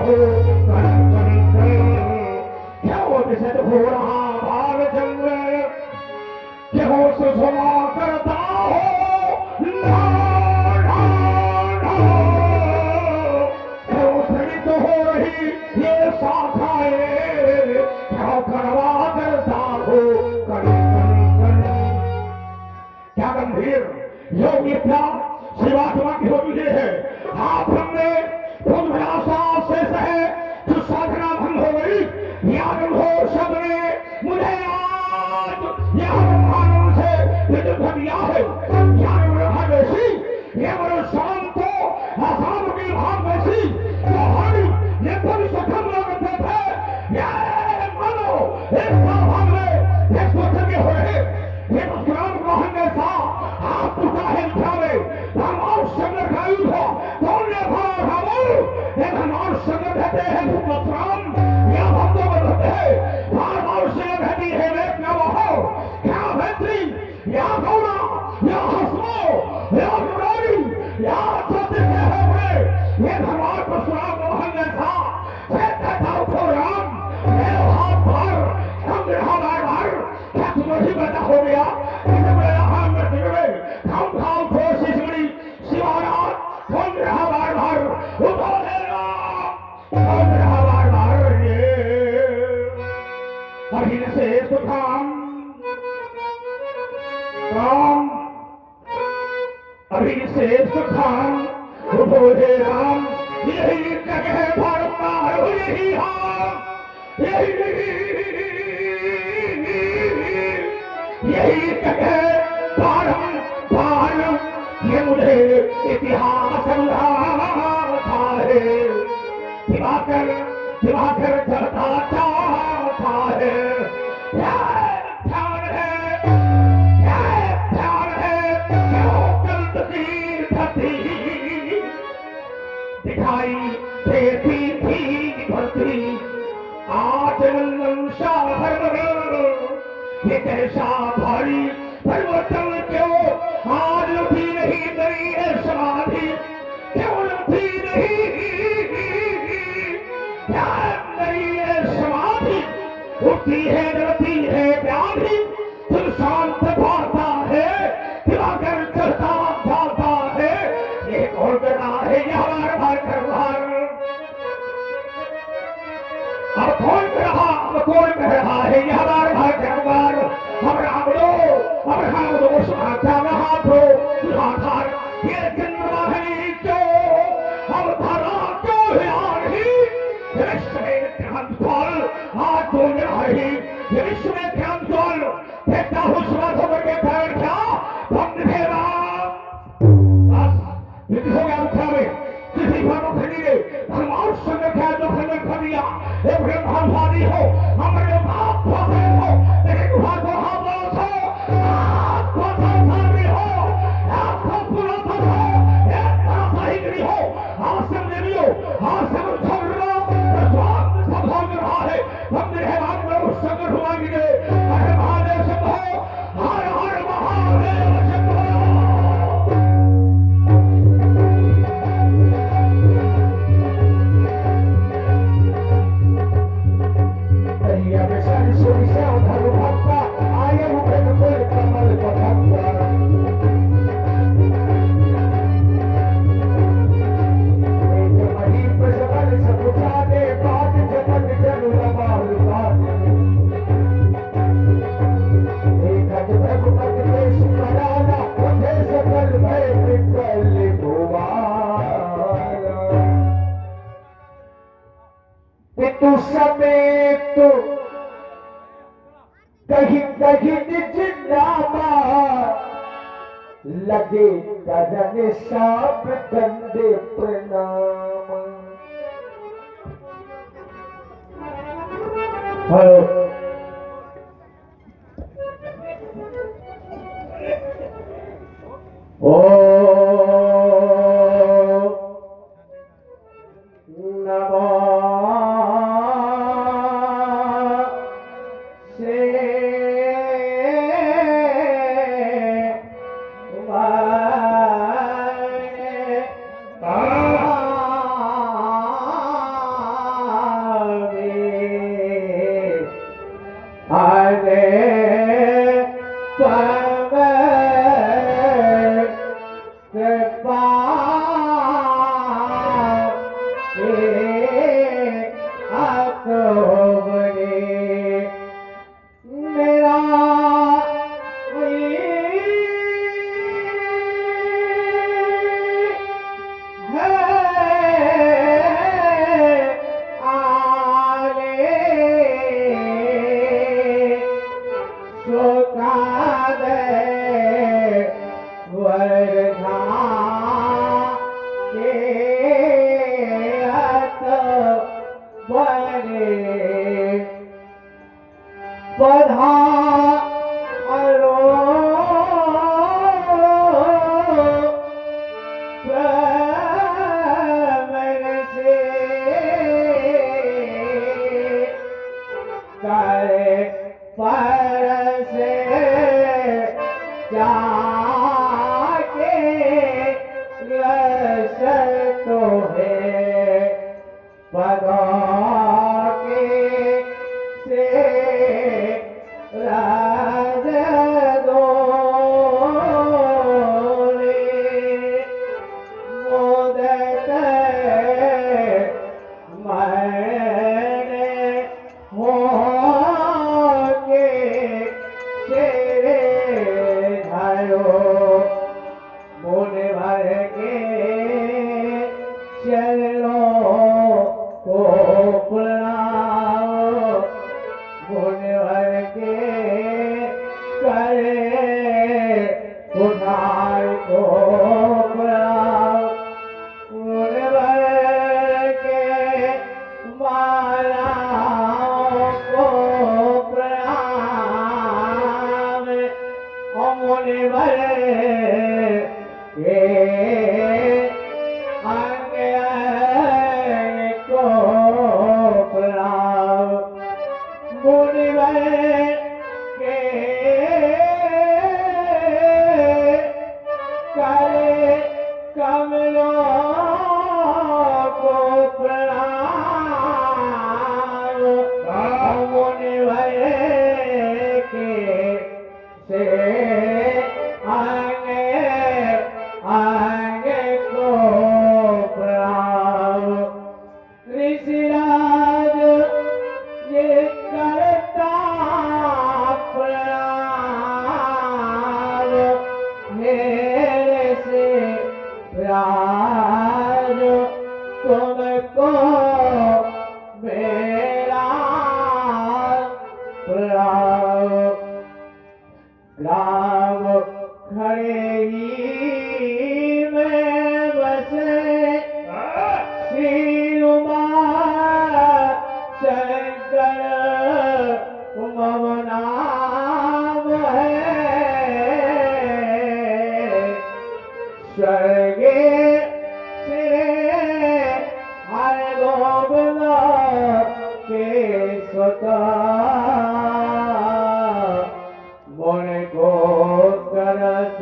हो कर कर क्यों विसत हो रहा भाग जंग क्यों सुषमा करता हो क्यों स्थगित हो रही ये शाखाएं क्यों करवा करता हो कर क्या गंभीर योग इतना शिवात्मा की होती है आप हमने खुद भयासा से सहे जो साधना भंग हो गई याद हो सबने मुझे आज यहाँ से युद्ध दिया है याद रहा वैसी ये बड़े शांत को आसाम की भाग वैसी तो हम ये खुद सखम लगते थे ये मानो एक भाग में एक सोच के हो रहे ये मुस्कुरान ग्रहण जैसा आप टूटा है दिखावे हम और संगत का युद्ध कौन ने भरा भावो एक हम और संगत रहते हैं मुस्कुरान या हम तो बदलते हैं बार बार संगत रहती है एक न हो क्या बेहतरी या गौरा या हसमो या गुरारी या चौथे से है हुए ये भगवान मुस्कुरान ग्रहण जैसा कहता उठो राम मेरे हाथ भर हम रहा बार बार क्या तुम्हें ही बता हो गया इसे मेरा हाथ में सिगरे हम खाओ कोशिश बड़ी शिवानाथ कौन रहा बार बार उठो लेगा कौन रहा बार बार ये अभी से तो काम अभी से तो काम उठो हे राम यही जगह भरमार यही हम यही जगह पारम ये मुझे इतिहास था है दिवाकर चलता था है ध्यान है क्यों गलती थी दिखाई देती थी भरती आज नंदन शाह ये कैसा भारी परिवर्तन क्यों आज उठी नहीं गई है समाधि क्यों उठी नहीं है समाधि उठती है डरती है व्याधि फिर शांत भाता है दिवाकर चलता भाता है ये कौन कर रहा है ये हमारा भार करवार अब कौन कह रहा है ये हमारा भार करवार अब राम दो सुहाता हाथ हो सुहाधार ये चंद्रवाहिनी क्यों अब धारा क्यों है आरही विश्व में ध्यान फल आज तो रही ये विश्व में ध्यान फल फेंकता हूँ सुबह होकर के पैर क्या भक्त भेवा बस युद्ध हो गया मुखा में किसी भागो खड़ी ने भगवान संग क्या जो खंड कर दिया एक ब्रह्मवादी हो हमारे बाप फंसे हो लेकिन भागो हम हो आपको संसारी हो आपको पुरातन हो एक साहित्री हो आसम देवी हो आसम छोड़ रहा भगवान सब हो रहा है हम देह राम में उस संग हुआ गिरे अरे महादेव सब हो हर हर महादेव सब हो समेत कहीं कहीं निज नामा लगे करन साप दंडे प्रणाम। हेलो पधारो प्रेम से करे परसे जाके रस तो है पदों के से राज दोले मोदक मैंने हो के तेरे धारो मुन भर के चरणों को प्रणाम मुन भर के करे उधार को प्रणाम मुन भर के मालाओं को प्रणाम मुन भर के अंग को प्रणाम मुनि भर के करे कमलों को प्रणाम मुनि भर के से आगे को प्रणाम ऋषिराज ये करता प्रणाम मेरे से राज तुमको मेरा प्रणाम ग्राम खड़े ही में बसे श्री उमा शंकर मम नाम है स्वर्गे श्री हर गोविंद के स्वतः मन को करत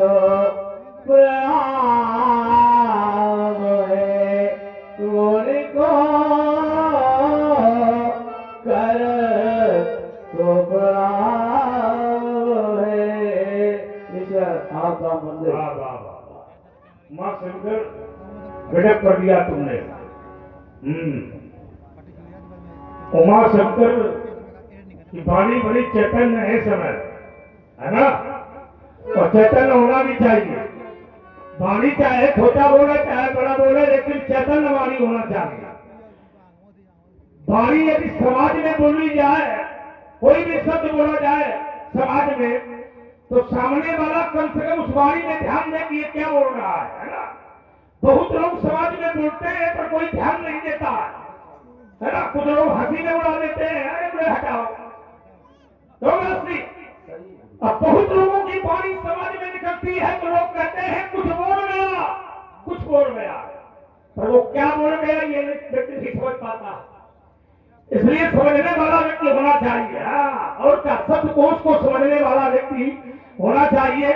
प्रणाम है मन को करत प्रणाम है ईश्वर आपका मंदिर। वाह वाह वाह वाह, माँ शंकर गजब कर दिया तुमने। उमा शंकर की वाणी बड़ी चैतन्य है समय, है ना? और चैतन्य होना भी चाहिए। वाणी चाहे छोटा बोले चाहे बड़ा बोले, लेकिन चैतन्य वाणी होना चाहिए। वाणी यदि समाज में बोली जाए, कोई भी शब्द बोला जाए समाज में, तो सामने वाला कम से कम उस वाणी में ध्यान दे कि ये क्या बोल रहा है ना? बहुत लोग समाज में बोलते हैं पर कोई ध्यान नहीं देता है ना? कुछ लोग हंसी में उड़ा देते हैं, अरे बड़े हटाओ तो हंसी। अब बहुत लोगों की वाणी समाज में निकलती है तो लोग कहते हैं कुछ बोल गया, कुछ बोल गया, पर वो क्या बोल गया ये व्यक्ति नहीं समझ पाता। इसलिए समझने वाला व्यक्ति होना चाहिए। और क्या, शब्दकोश को समझने वाला व्यक्ति होना चाहिए।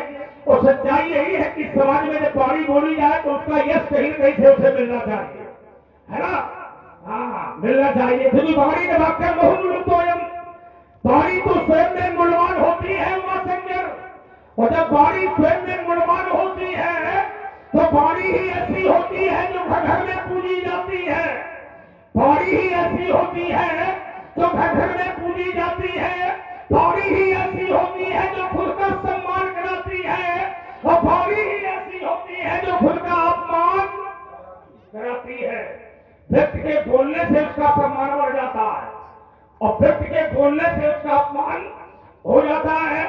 और सच्चाई यही है कि समाज में जब वाणी बोली जाए तो उसका यश कहीं न कहीं से उसे मिलना चाहिए, है ना? हाँ, मिलना चाहिए। फिर वाणी में वाक्य बहुमूल्योयम, वाणी तो स्वयं में मूल्यवान होती है उमा शंकर। और जब वाणी स्वयं में मूल्यवान होती है तो वाणी ही ऐसी होती है जो घर में पूजी जाती है। वाणी ही ऐसी होती है जो घर में पूजी जाती है। वाणी ही ऐसी होती है जो खुद का सम्मान कराती है। और वाणी ही ऐसी होती है जो खुद का अपमान कराती है। व्यक्ति के बोलने से उसका सम्मान बढ़ जाता है और व्यक्ति के बोलने से उसका अपमान हो जाता है।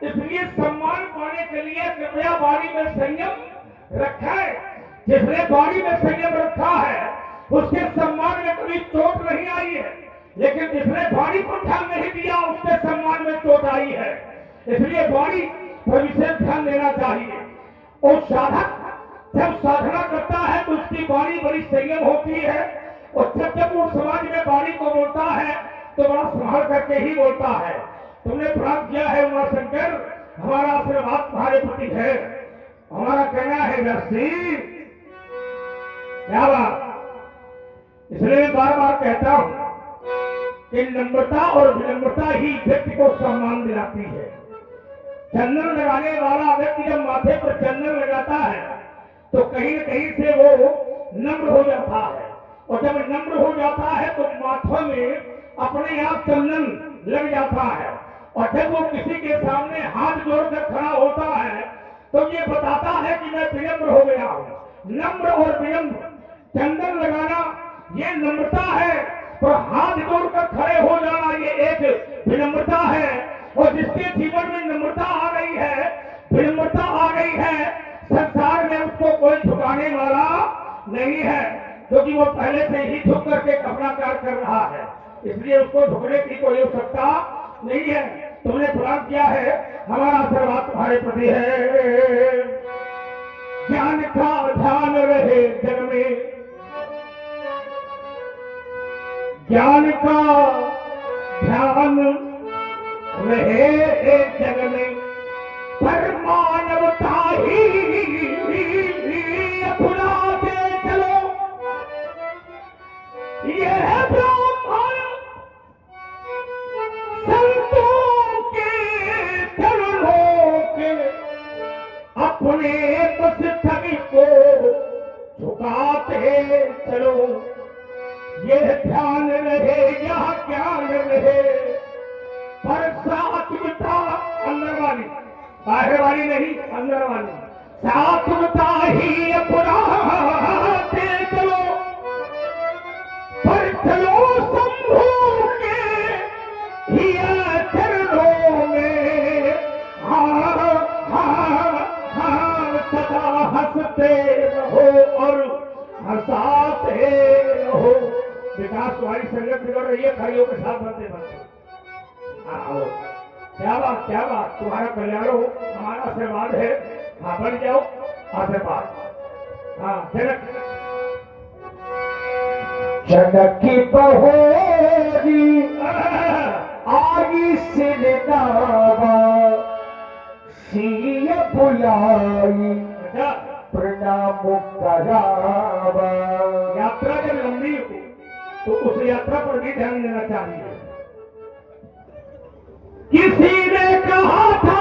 इसलिए सम्मान पाने के लिए कृपया वाणी में संयम रखें। जिसने वाणी में संयम रखा है उसके सम्मान में कभी चोट नहीं आई है। लेकिन जिसने वाणी पर ध्यान नहीं दिया उसके सम्मान में चोट आई है। इसलिए वाणी पर विशेष ध्यान देना चाहिए। और साधक जब साधना करता है तो उसकी वाणी बड़ी संयम होती है, और जब वो समाज में वाणी को बोलता है तो बड़ा संभाल करके ही बोलता है। तुमने प्राप्त किया है उमा शंकर, हमारा आशीर्वाद तुम्हारे प्रति है। हमारा कहना है व्यक्ति क्या बात, इसलिए मैं बार बार कहता हूं कि नम्रता और विनम्रता ही व्यक्ति को सम्मान दिलाती है। चंदन लगाने वाला व्यक्ति जब माथे पर चंदन लगाता है तो कहीं न कहीं से वो नम्र हो जाता है, और जब नम्र हो जाता है तो माथे में अपने आप चंदन लग जाता है, और जब वो किसी के सामने हाथ जोड़कर खड़ा होता है तो ये बताता है कि मैं विनम्र हो गया हूं। नम्र और विनम्र, चंदन लगाना ये नम्रता है, और हाथ जोड़कर खड़े हो जाना ये एक विनम्रता है। और जिसके जीवन में नम्रता आ गई है, विनम्रता आ गई है, संसार में उसको कोई झुकाने वाला नहीं है, क्योंकि वो पहले से ही झुक करके अपना कार्य कर रहा है, इसलिए उसको झुकने की कोई आवश्यकता नहीं है। तुमने प्राप्त किया है, हमारा आशीर्वाद तुम्हारे प्रति है। ज्ञान का ध्यान रहे जग में, ज्ञान का ध्यान रहे जग में, पर मानवता ही अपनाते चलो। यह ब्राह्मण संतों के चरणों के अपने मस्तक को झुकाते चलो। ये ध्यान रहे, यह ज्ञान रहे, पर सात्विकता अंदर वाली, बाहर वाली नहीं, अंदर वाली सात्विकता ही अपनाते चलो। पर चलो शंभू के ही चरणों में, हाँ हाँ हाँ सदा हंसते रहो और हंसाते रहो। विकास तुम्हारी संगत बिगड़ रही है, खड़ियों के साथ बनते बनते। क्या बात, तुम्हारा कल्याण हो, हमारा आशीर्वाद है। हाँ बन जाओ, आशीर्वाद। हाँ जनक जनक की बहोरी आगी से दावा सिय बुलाई प्रणाम करावा। यात्रा जब लंबी हो तो उस यात्रा पर भी ध्यान देना चाहिए। किसी ने कहा था,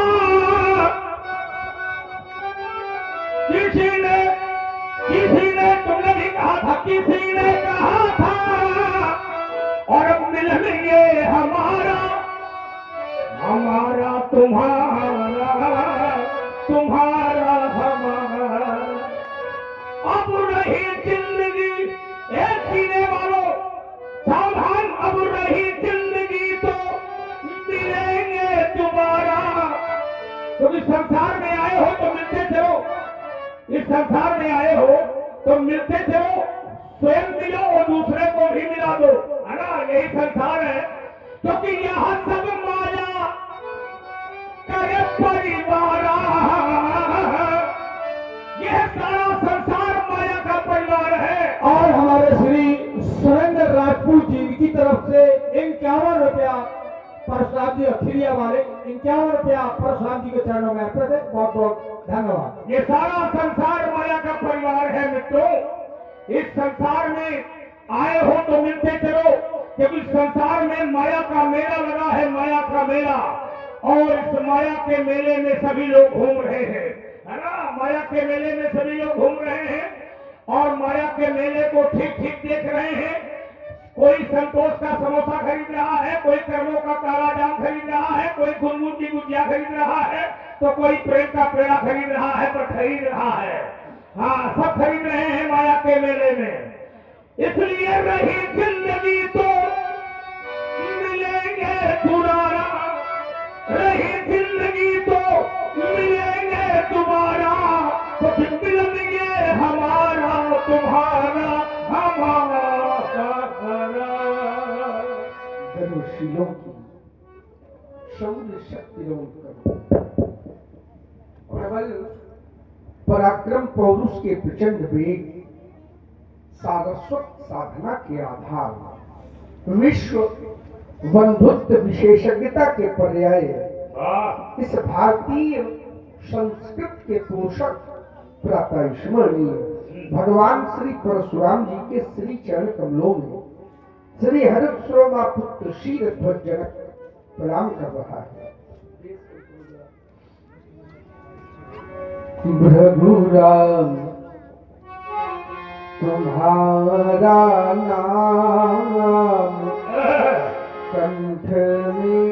तुमने भी कहा था, किसी ने कहा था, और अब मिल लिए हमारा तुम्हारा, तुम्हारा हमारा। अब रही जिंदगी एक जीने वालों सावधान, अब रही जिंदगी तो मिलेंगे दोबारा। क्योंकि संसार में आए हो तो मिलते चलो, इस संसार में आए हो तो मिलते चलो, स्वयं मिलो और दूसरे को भी मिला दो, है ना। यही संसार है, क्योंकि यहाँ सब माया करे परिवार। यह सारा संसार माया का परिवार है। और हमारे श्री सुरेंद्र राजपूत जी की तरफ से 51 रुपया परशुराम जी अखिरिया वाले 51 रुपया परशुराम जी के चरणों में अर्पित है। बहुत बहुत धन्यवाद। ये सारा संसार माया का परिवार है मित्रों। इस संसार में आए हो तो मिलते चलो, क्योंकि संसार में माया का मेला लगा है, माया का मेला। और इस माया के मेले में सभी लोग घूम रहे हैं, है ना। माया के मेले में सभी लोग घूम रहे हैं और माया के मेले को ठीक ठीक देख रहे हैं। कोई संतोष का समोसा खरीद रहा है, कोई कर्मों का काला जाम खरीद रहा है, कोई गुनगुन की गुजिया खरीद रहा है, तो कोई प्रेम का पेड़ा खरीद रहा है, पर खरीद रहा है। हाँ, सब खरीद रहे हैं माया के मेले में। इसलिए रही जिंदगी तो मिलेंगे दोबारा, रही जिंदगी तो मिलेंगे दोबारा। तो फिर मिलेंगे हमारा तुम्हारा, हमारा धर्मशीलों की शौर्य शक्ति करो। प्रबल पराक्रम पौरुष के प्रचंड वेग, सारस्वत साधना के आधार, विश्व बंधुत्व विशेषज्ञता के पर्याय, इस भारतीय संस्कृत के पोषक प्रातः स्मरणीय भगवान श्री परशुराम जी के श्री चरण कमलों में श्री हरिश्रोमा पुत्र शीर ध्वज जनक प्रणाम कर रहा है। भृगुराम तुम्हारा नाम कंठ में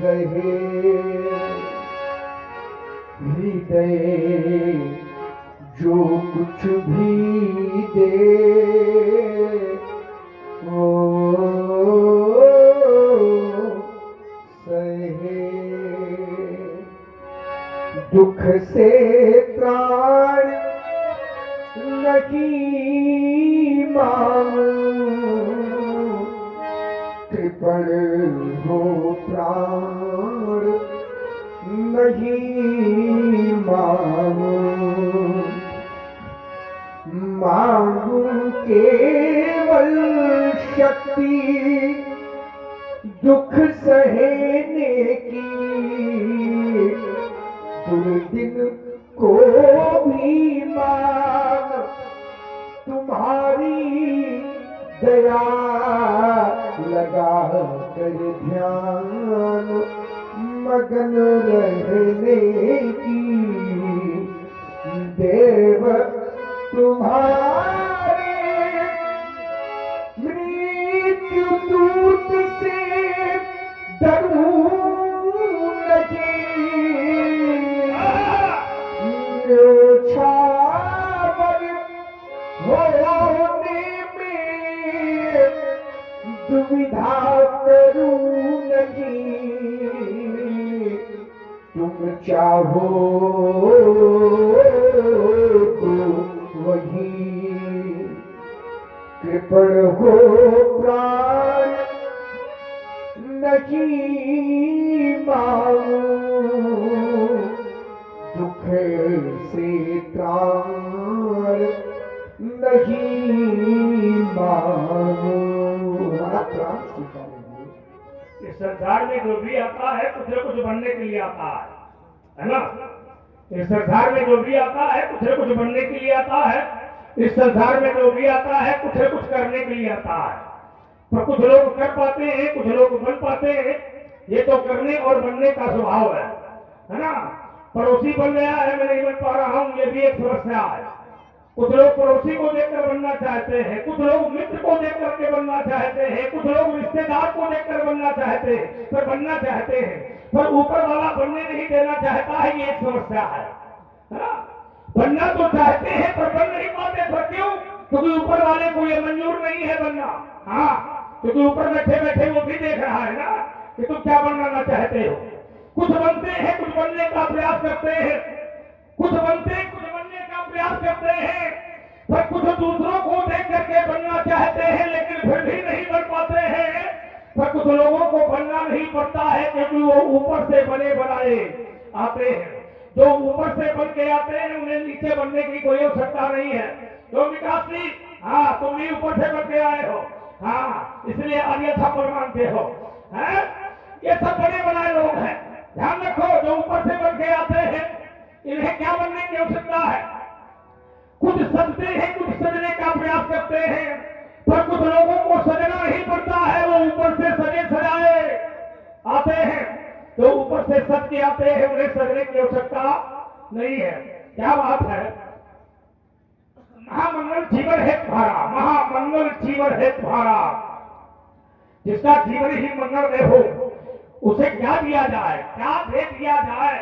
रहे, हृदय जो कुछ भी दे वो सहे, दुख से त्राण नहीं मांगू, कृपण हो प्राण नहीं मांगू, मांगू केवल शक्ति दुख सहने की, दुर्दिन को भी मांग तुम्हारी दया लगा कर ध्यान मगन रहने की, देव तुम्हारे मृत्यु दूत से डरूं नहीं, न्योछावर होने में दुविधा करूं नहीं, तुम चाहो तो वही कृपण हो प्राण नहीं मांगू, दुख से त्राण नहीं मांगू। इस संसार में जो भी आता है कुछ न कुछ बनने के लिए आता है ना? इस संसार में जो भी आता है कुछ न कुछ बनने के लिए आता है। इस संसार में जो भी आता है कुछ न कुछ करने के लिए आता है। पर कुछ लोग कर पाते हैं, कुछ लोग बन पाते हैं। ये तो करने और बनने का स्वभाव है ना? पड़ोसी बन गया है, मैं नहीं बन पा रहा हूँ, ये भी एक समस्या है। कुछ लोग पड़ोसी को देखकर बनना चाहते हैं, कुछ लोग मित्र को देख करके बनना चाहते हैं, कुछ लोग रिश्तेदार को देखकर बनना चाहते हैं, पर बनना चाहते हैं, पर ऊपर वाला बनने नहीं देना चाहता है। ये एक समस्या है ना? बनना तो चाहते हैं पर बन नहीं पाते। पर क्यों? क्योंकि ऊपर वाले को ये मंजूर नहीं है बनना। हाँ, क्योंकि ऊपर बैठे बैठे वो भी देख रहा है ना कि तुम क्या बनना चाहते हो। कुछ बनते हैं, कुछ बनने का प्रयास करते हैं, कुछ बनते कुछ बनने का प्रयास करते हैं, पर कुछ दूसरों को देख करके बनना चाहते हैं लेकिन फिर भी नहीं बन पाते हैं। पर कुछ लोगों को बनना नहीं पड़ता है क्योंकि वो ऊपर से बने बनाए आते हैं। जो ऊपर से बन के आते हैं उन्हें नीचे बनने की कोई आवश्यकता नहीं है। तो विकास जी, हाँ, तुम भी ऊपर से बन के आए हो, हाँ, इसलिए अन्यथा पर मानते हो। ये सब बने बनाए लोग हैं। ध्यान रखो, जो ऊपर से बन के आते हैं इन्हें क्या बनने की आवश्यकता है? कुछ सजते हैं, कुछ सजने का प्रयास करते हैं, पर कुछ लोगों को सजना नहीं पड़ता है। वो ऊपर से सजे सजाए आते हैं, जो ऊपर से सज के आते हैं उन्हें सजने की आवश्यकता नहीं है। क्या बात है? महामंगल जीवन है तुम्हारा, महामंगल जीवन है तुम्हारा। जिसका जीवन ही मंगल में हो उसे क्या दिया जाए, क्या दे दिया जाए?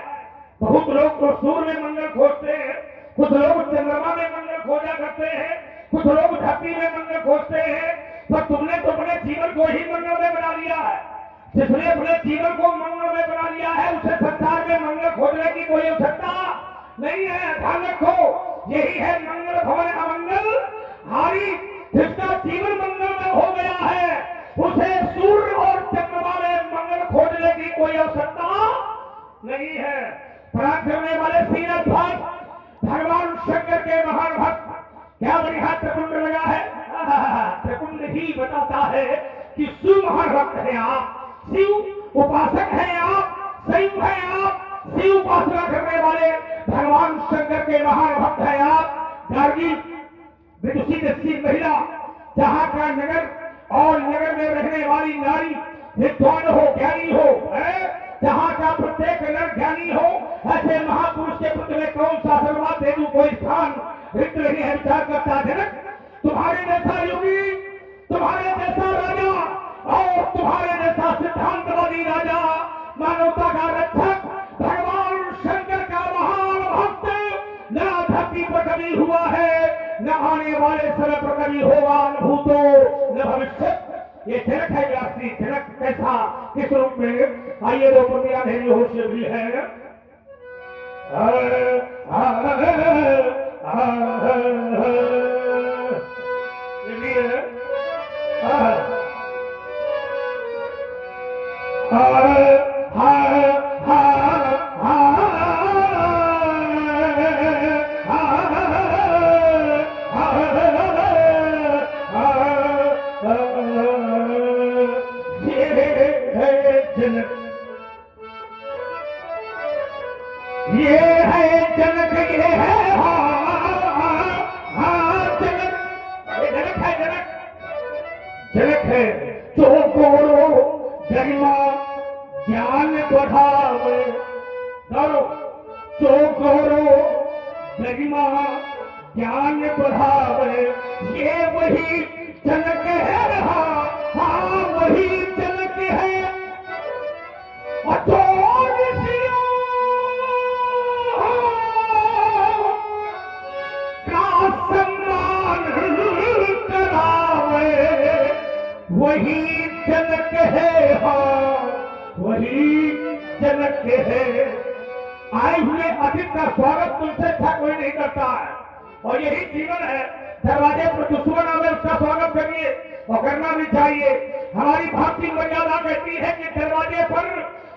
बहुत लोग तो सूर्य में मंगल खोजते हैं, कुछ लोग चंद्रमा में मंगल खोजा करते हैं, कुछ लोग धरती में मंगल खोजते हैं, पर तुमने तो अपने जीवन को ही मंगल में बना लिया है। जिसने अपने जीवन को मंगल में बना लिया है उसे संसार में मंगल खोजने की कोई आवश्यकता नहीं है। ध्यान रखो, यही है मंगल भवन अमंगल हारी। जिसका जीवन मंगल में हो गया है नहीं है। प्राण करने वाले सीरत भक्त भगवान शंकर के महान भक्त क्या बढ़िया त्रिकुंड लगा है। त्रिकुंड ही बताता है कि शिव महान भक्त है आप, शिव उपासक है आप, शिव है आप, शिव उपासना करने वाले भगवान शंकर के महान भक्त है आप। गार्गी विदुषी दस्ती महिला जहाँ का नगर और नगर में रहने वाली नारी विद्वान हो, ज्ञानी हो, जहाँ का प्रत्येक नर ज्ञानी हो, ऐसे महापुरुष के पुत्र में कौन सा धर्मा दे दूं कोई स्थान रिक्त नहीं है। विचार करता जनक, तुम्हारे जैसा योगी, तुम्हारे जैसा राजा और तुम्हारे जैसा सिद्धांतवादी राजा, मानवता का रक्षक भगवान शंकर का महान भक्त न धरती पर कभी हुआ है, न आने वाले समय पर कभी होगा, न भूतो न भविष्य। ये जनक है व्यासी। जनक कैसा, किस रूप में? आइए दो पंक्तियां मेरी होश भी है। ये है जनक, ये है जनक, ये जनक है, जनक जनक है। जो गोरो गरिमा ज्ञान बढ़ावे, जो गोरो गरिमा ज्ञान बढ़ावे, ये वही जनक है। हाँ वही जनक है। वही जनक है, हाँ वही जनक है। आए हुए अतिथि का स्वागत तुमसे अच्छा कोई नहीं करता है, और यही जीवन है। दरवाजे पर दुश्मन आवे उसका स्वागत करिए और करना भी चाहिए। हमारी भारतीय मर्यादा कहती है कि दरवाजे पर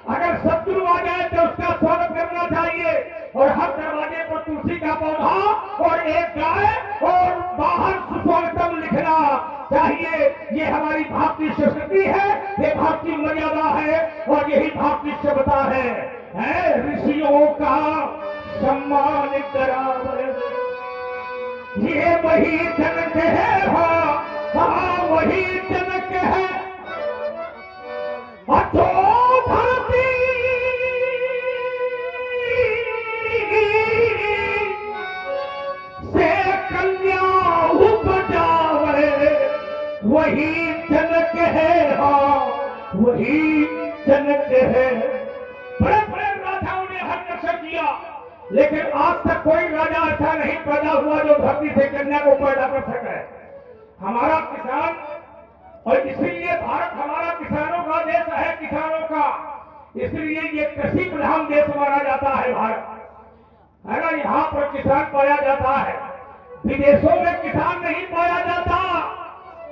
अगर शत्रु आ जाए तो उसका स्वागत करना चाहिए, और हर दरवाजे पर तुलसी का पौधा और एक गाय और बाहर सुस्वागतम लिखना चाहिए। ये हमारी भारतीय संस्कृति है, ये भारतीय मर्यादा है, और यही भारतीय सभ्यता है। ऋषियों का सम्मान करावे, ये वही जनक है। हाँ वही जनक है। जो धरती से कन्या उपजावे, वही जनक है। हाँ वही जनक है। बड़े बड़े राजाओं ने हर नशा किया, लेकिन आज तक कोई राजा ऐसा नहीं पैदा हुआ जो धरती से कन्या को पैदा कर सके। हमारा किसान, और इसीलिए भारत हमारा किसानों का देश है, किसानों का, इसलिए ये कृषि प्रधान देश माना जाता है भारत, है ना। यहाँ पर किसान पाया जाता है, विदेशों में किसान नहीं पाया जाता,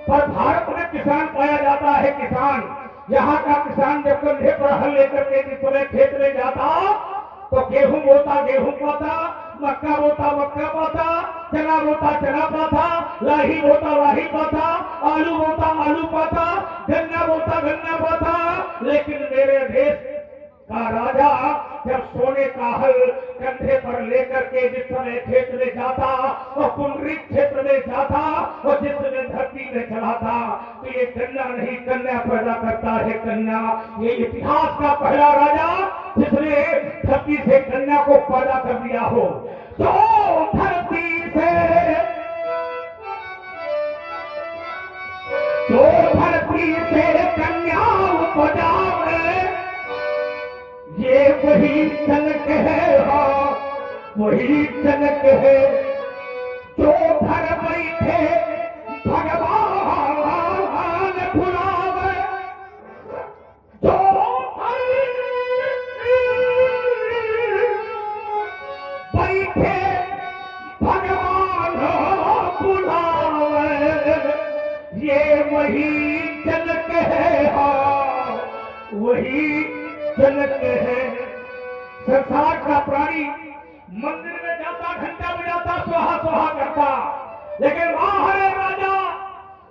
पर भारत में किसान पाया जाता है। किसान, यहाँ का किसान जब कंधे पर हल लेकर के जिस समय खेत में जाता तो गेहूं बोता गेहूं पाता, मक्का बोता मक्का पाता, चना बोता चना पाता, लाही बोता लाही पाता, आलू बोता आलू पाता, गन्ना बोता गन्ना पाता। लेकिन मेरे देश का राजा जब सोने का हल कंधे पर लेकर के जिस समय खेत में जाता और पुनरित क्षेत्र में जाता और जिस समय धरती में चलाता, तो ये गन्ना नहीं कन्या पैदा करता है। कन्या, ये इतिहास का पहला राजा जिसने धरती से कन्या को पैदा कर दिया हो। तो धरती से, जो धरती से कन्या उपजावे, ये वही जनक है। हाँ वही जनक है। जो घर बैठे भगवान भुलावे, जो बैठे भगवान बुलावे, ये वही जनक है। हाँ वही जनक है। संसार का प्राणी मंदिर में जाता, घंटा बजाता, स्वाहा स्वाहा करता, लेकिन वहां हरे राजा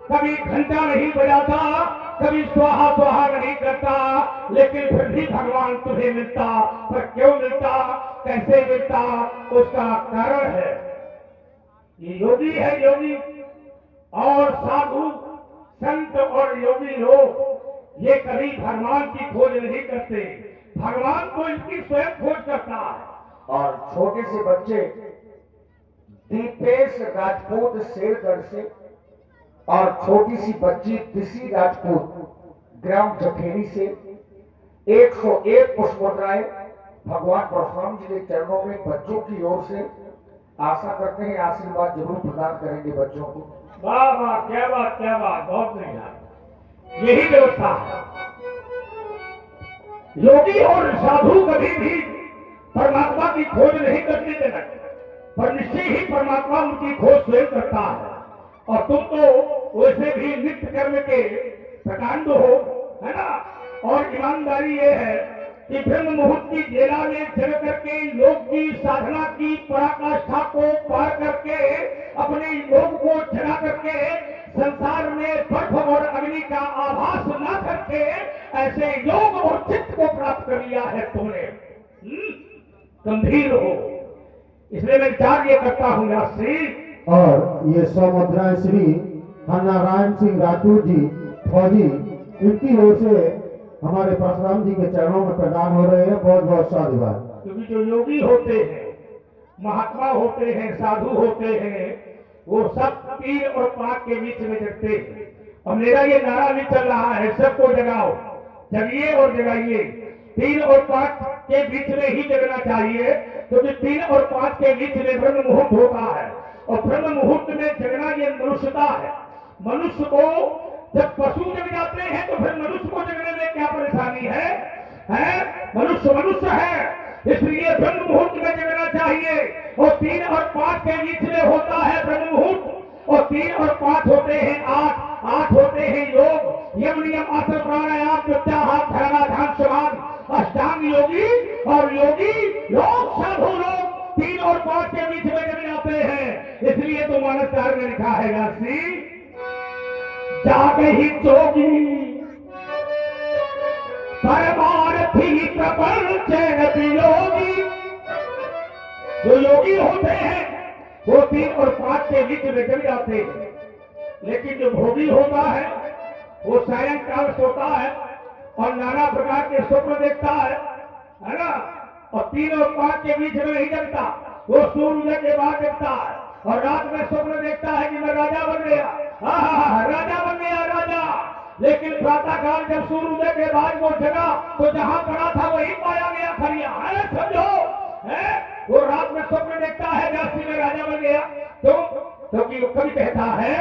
कभी घंटा नहीं बजाता, कभी स्वाहा स्वाहा नहीं करता, लेकिन फिर भी भगवान तुम्हें मिलता। पर क्यों मिलता, कैसे मिलता, उसका कारण है ये योगी है। योगी और साधु संत और योगी लोग ये कभी भगवान की खोज नहीं करते, भगवान को इनकी स्वयं खोज करता है। और छोटे से बच्चे दीपेश राजपूत शेरगढ़ से और छोटी सी बच्ची दिशी राजपूत ग्राम जखेरी से 101 पुष्पोद्राएं भगवान परशुराम जी के चरणों में बच्चों की ओर से आशा करते हैं आशीर्वाद जरूर प्रदान करेंगे बच्चों को। वाह वाह, क्या बात, क्या बात, बहुत बढ़िया। यही व्यवस्था है। योगी और साधु कभी भी परमात्मा की खोज नहीं करने देना, पर निश्चय ही परमात्मा उनकी खोज स्वयं करता है। और तुम तो वैसे भी नित्य कर्म के प्रकांड हो, है ना। और ईमानदारी ये है कि ब्रह्म मुहूर्त की जेला में चल करके योग की साधना की पराकाष्ठा को पार करके अपने योग को जगा करके संसार में बर्फ और अग्नि का आभास न करके ऐसे योग और चित्त को प्राप्त कर लिया है तुमने। गंभीर हो, इसलिए मैं विचार ये करता हूँ श्री। और ये 100 मुद्राएं श्री नारायण सिंह राजपूत जी फौजी, इनकी ओर से हमारे परशुराम जी के चरणों में प्रदान हो रहे हैं। बहुत बहुत साधुवाद। क्योंकि जो योगी होते हैं, महात्मा होते हैं, साधु होते हैं, वो सब 3 और 5 के बीच में जगते हैं। और मेरा ये नारा भी चल रहा है, सबको जगाओ, जगिए और जगाइए। 3 और 5 के बीच में ही जगना चाहिए, क्योंकि 3 और 5 के बीच में ब्रह्म मुहूर्त होता है। और ब्रह्म मुहूर्त में जगना ये मनुष्यता है। मनुष्य को जब पशु जग जाते हैं तो फिर मनुष्य को जगने में क्या परेशानी है? मनुष्य मनुष्य है, इसलिए ब्रह्म मुहूर्त में जगना चाहिए। और 3 और 5 के बीच में होता है ब्रह्म मुहूर्त। और 3 और 5 होते हैं 8 होते हैं योग, यम नियम आसन प्राणायाम प्रत्याहार धारणा ध्यान समाधि अष्टांग योगी। और योगी लोग साधु लोग 3 और 5 के बीच में जग जाते हैं। इसलिए तो मानसकार में लिखा है राशि जागे ही जोगी परमार्थी प्रपंच योगी। जो योगी होते हैं वो 3 और 5 के बीच में जग जाते हैं। लेकिन जो भोगी होता है वो सायंकाल सोता है और नाना प्रकार के स्वप्न देखता है ना। और 3 और 5 के बीच में नहीं जगता, वो सूर्य के बाद जगता है। और रात में स्वप्न देखता है कि मैं राजा बन गया, राजा बन गया राजा। लेकिन प्रातः काल जब सूर्य के बाद वो जगा तो जहां पड़ा था वही पाया गया खरिया है, समझो है। वो रात में स्वप्न देखता है राशि में राजा बन गया। क्योंकि वो कभी कहता है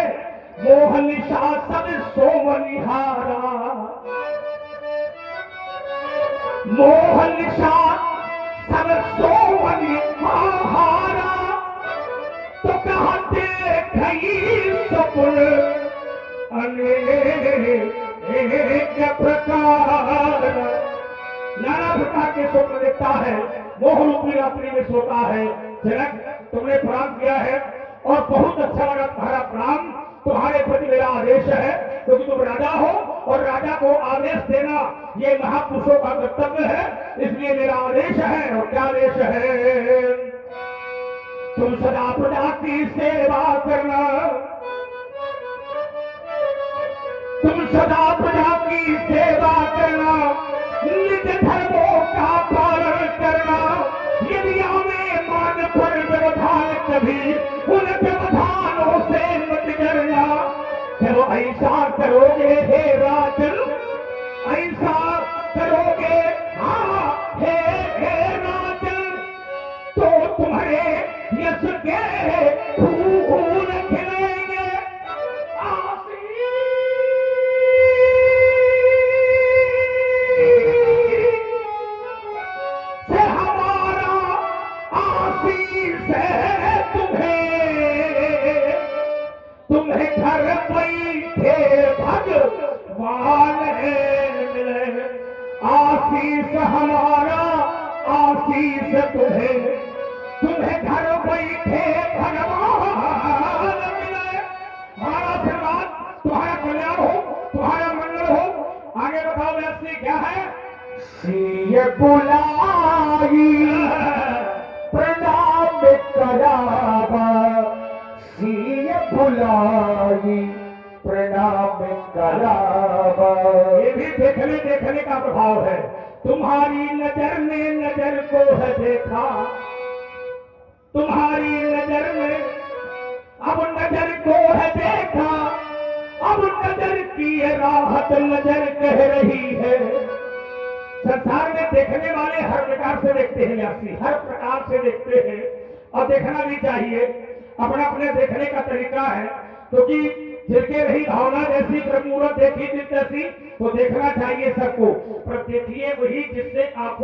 मोहन निशा सब सोमनिहारा, मोहन निशा सब सोमनिहारा। तो कहा देखी स्वप्न अनेक प्रकार, नाना प्रकार के स्वप्न देखता है, मोह रूपी रात्रि में सोता है। जनक तुमने प्रणाम किया है और बहुत अच्छा लगा तुम्हारा प्रणाम। तुम्हारे प्रति मेरा आदेश है, क्योंकि तुम राजा हो और राजा को आदेश देना ये महापुरुषों का कर्तव्य है। इसलिए मेरा आदेश है। और क्या आदेश है? तुम सदा प्रजा की सेवा करना, तुम सदा प्रजा की सेवा करना, निज धर्मों का पालन करना। यदि हमें मान पर व्यवधान कभी उन व्यवधानों से मत डरना। जब ऐसा करोगे हे राजन, ऐसा करोगे हाँ हे राजन, तो तुम्हारे यश के फूल खिलेंगे। से हमारा आशीष है तुम्हें घर बैठे भगवान मिले। आशीष हमारा आशीष तुम्हें, तुम्हें घर बैठे भगवान मिले। हमारा आशीर्वाद, तुम्हारा कल्याण हो, तुम्हारा मंगल हो। आगे बताओ वैसे क्या है? सिय बुलाई प्रणाम करावा, सिय बुलाई प्रणाम करावा। ये भी देखने देखने का प्रभाव है। तुम्हारी नजर ने नजर को है देखा, तुम्हारी नजर में अब नजर को है देखा, अब नजर की ये राहत नजर कह रही है। संसार में देखने वाले हर प्रकार से देखते हैं यासी, हर प्रकार से देखते हैं और देखना भी चाहिए। अपना अपने देखने का तरीका है, क्योंकि जिनके रही भावना जैसी ब्रह्म मुहूर्त देखी दिल जैसी, तो देखना चाहिए सबको, पर देखिए वही जिससे आंखों